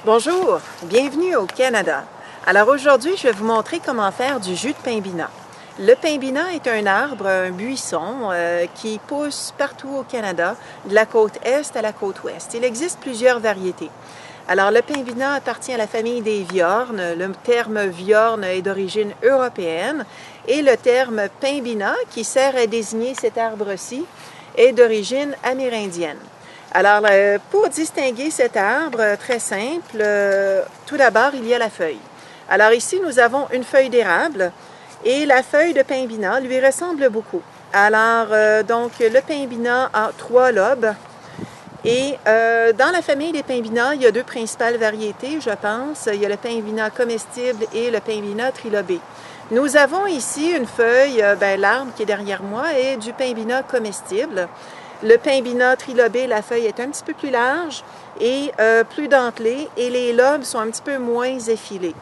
Bonjour, bienvenue au Canada. Alors aujourd'hui, je vais vous montrer comment faire du jus de pimbina. Le pimbina est un arbre, un buisson qui pousse partout au Canada, de la côte est à la côte ouest. Il existe plusieurs variétés. Alors le pimbina appartient à la famille des viornes. Le terme viorne est d'origine européenne et le terme pimbina, qui sert à désigner cet arbre-ci, est d'origine amérindienne. Alors, pour distinguer cet arbre, très simple, tout d'abord, il y a la feuille. Alors ici, nous avons une feuille d'érable et la feuille de pimbina lui ressemble beaucoup. Alors, donc, le pimbina a 3 lobes et dans la famille des pimbina, il y a 2 principales variétés, je pense. Il y a le pimbina comestible et le pimbina trilobé. Nous avons ici une feuille, l'arbre qui est derrière moi est du pimbina comestible. Le pimbina trilobé, la feuille est un petit peu plus large et plus dentelée et les lobes sont un petit peu moins effilés.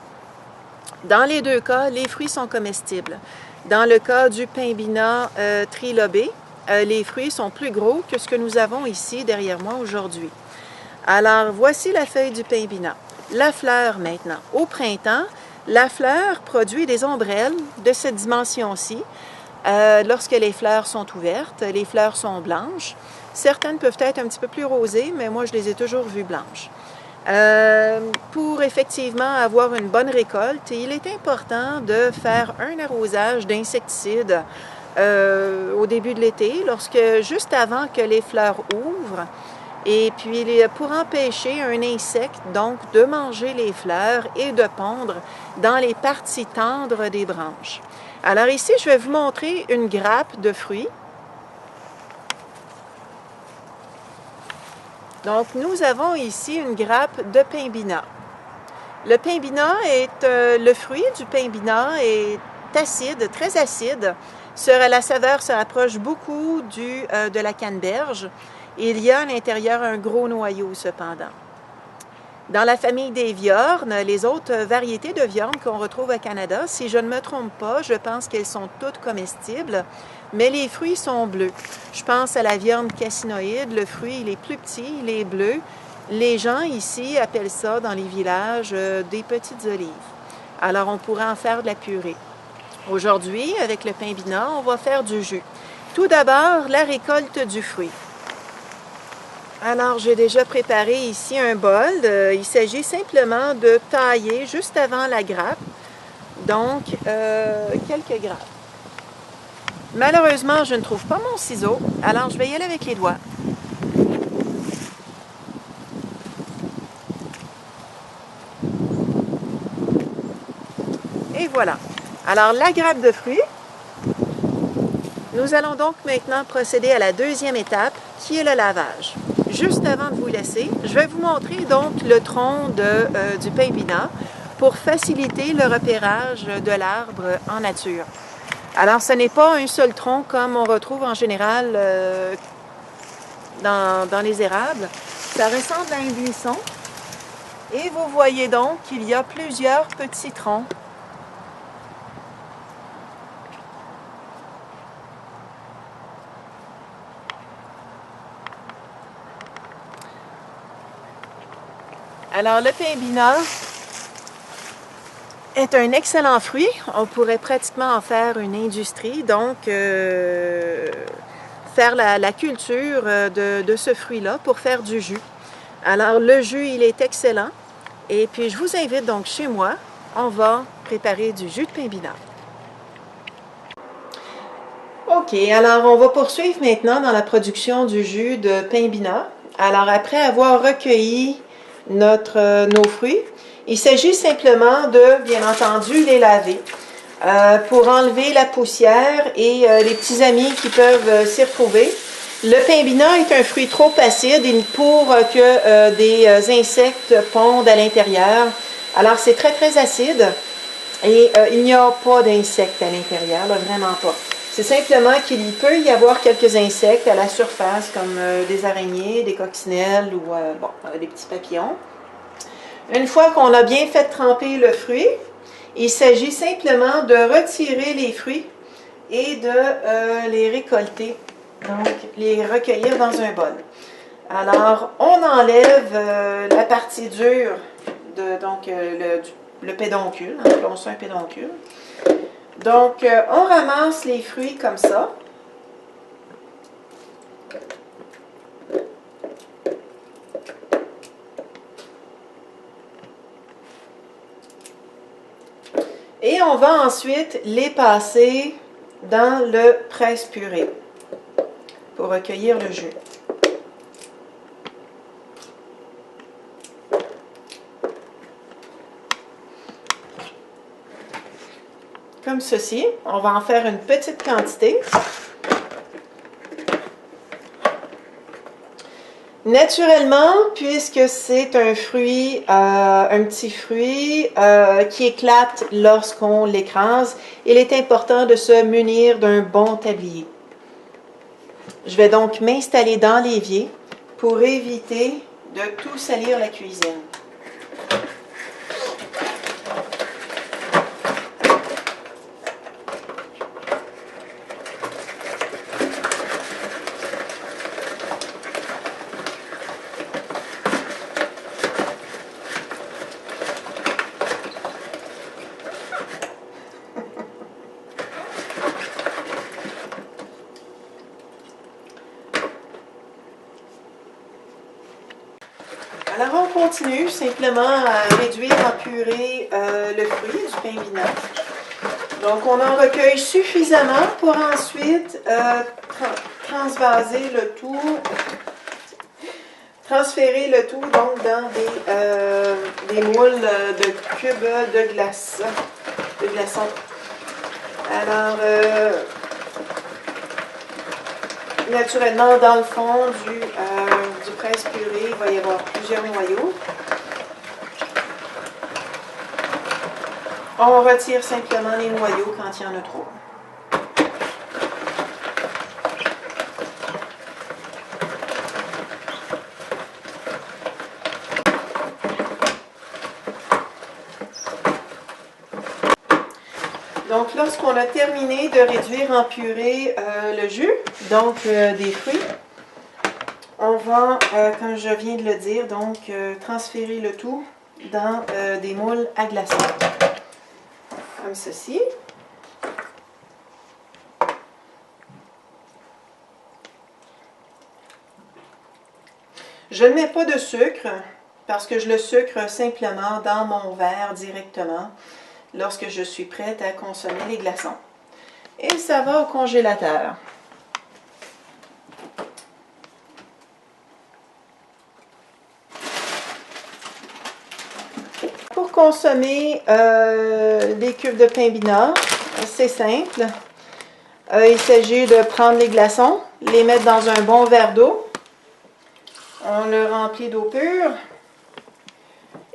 Dans les 2 cas, les fruits sont comestibles. Dans le cas du pimbina trilobé, les fruits sont plus gros que ce que nous avons ici derrière moi aujourd'hui. Alors, voici la feuille du pimbina. La fleur maintenant. Au printemps, la fleur produit des ombrelles de cette dimension-ci. Lorsque les fleurs sont ouvertes, les fleurs sont blanches. Certaines peuvent être un petit peu plus rosées, mais moi, je les ai toujours vues blanches. Pour effectivement avoir une bonne récolte, il est important de faire un arrosage d'insecticides au début de l'été, juste avant que les fleurs ouvrent. Et puis, pour empêcher un insecte, donc, de manger les fleurs et de pondre dans les parties tendres des branches. Alors ici, je vais vous montrer une grappe de fruits. Donc, nous avons ici une grappe de pimbina. Le pimbina le fruit du pimbina est acide, très acide. La saveur se rapproche beaucoup de la canneberge. Il y a à l'intérieur un gros noyau cependant. Dans la famille des viornes, les autres variétés de viornes qu'on retrouve au Canada, si je ne me trompe pas, je pense qu'elles sont toutes comestibles, mais les fruits sont bleus. Je pense à la viorne cassinoïde, le fruit il est plus petit, il est bleu. Les gens ici appellent ça dans les villages des petites olives. Alors on pourrait en faire de la purée. Aujourd'hui, avec le pimbina, on va faire du jus. Tout d'abord, la récolte du fruit. Alors, j'ai déjà préparé ici un bol. Il s'agit simplement de tailler juste avant la grappe, donc quelques grappes. Malheureusement, je ne trouve pas mon ciseau, alors je vais y aller avec les doigts. Et voilà. Alors, la grappe de fruits. Nous allons donc maintenant procéder à la deuxième étape, qui est le lavage. Juste avant de vous laisser, je vais vous montrer donc le tronc du pimbina pour faciliter le repérage de l'arbre en nature. Alors, ce n'est pas un seul tronc comme on retrouve en général dans les érables. Ça ressemble à un buisson. Et vous voyez donc qu'il y a plusieurs petits troncs. Alors, le pimbina est un excellent fruit. On pourrait pratiquement en faire une industrie, donc faire la culture de ce fruit-là pour faire du jus. Alors, le jus, il est excellent. Et puis, je vous invite donc chez moi. On va préparer du jus de pimbina. OK, alors on va poursuivre maintenant dans la production du jus de pimbina. Alors, après avoir recueilli nos fruits, il s'agit simplement de, bien entendu, les laver pour enlever la poussière et les petits amis qui peuvent s'y retrouver. Le pimbina est un fruit trop acide pour que des insectes pondent à l'intérieur. Alors, c'est très, très acide et il n'y a pas d'insectes à l'intérieur, vraiment pas. C'est simplement qu'il peut y avoir quelques insectes à la surface, comme des araignées, des coccinelles ou des petits papillons. Une fois qu'on a bien fait tremper le fruit, il s'agit simplement de retirer les fruits et de les récolter, donc les recueillir dans un bol. Alors, on enlève la partie dure le pédoncule, appelons ça un pédoncule. Donc, on ramasse les fruits comme ça. Et on va ensuite les passer dans le presse-purée pour recueillir le jus. Comme ceci. On va en faire une petite quantité. Naturellement, puisque c'est un fruit, un petit fruit qui éclate lorsqu'on l'écrase, il est important de se munir d'un bon tablier. Je vais donc m'installer dans l'évier pour éviter de tout salir la cuisine. Alors, on continue simplement à réduire en purée le fruit du pain vinaigre. Donc, on en recueille suffisamment pour ensuite transférer le tout donc dans des moules de cubes de glaçons. Alors, naturellement, dans le fond du presse-purée, il va y avoir plusieurs noyaux. On retire simplement les noyaux quand il y en a trop. Donc, lorsqu'on a terminé de réduire en purée le jus, donc des fruits, on va, comme je viens de le dire, donc transférer le tout dans des moules à glaçons, comme ceci. Je ne mets pas de sucre parce que je le sucre simplement dans mon verre directement lorsque je suis prête à consommer les glaçons. Et ça va au congélateur. Pour consommer des cubes de pain binard, c'est simple. Il s'agit de prendre les glaçons, les mettre dans un bon verre d'eau. On le remplit d'eau pure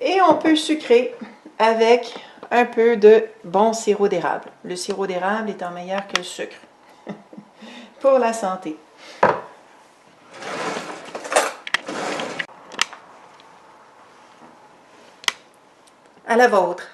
et on peut sucrer avec un peu de bon sirop d'érable. Le sirop d'érable étant meilleur que le sucre pour la santé. À la vôtre.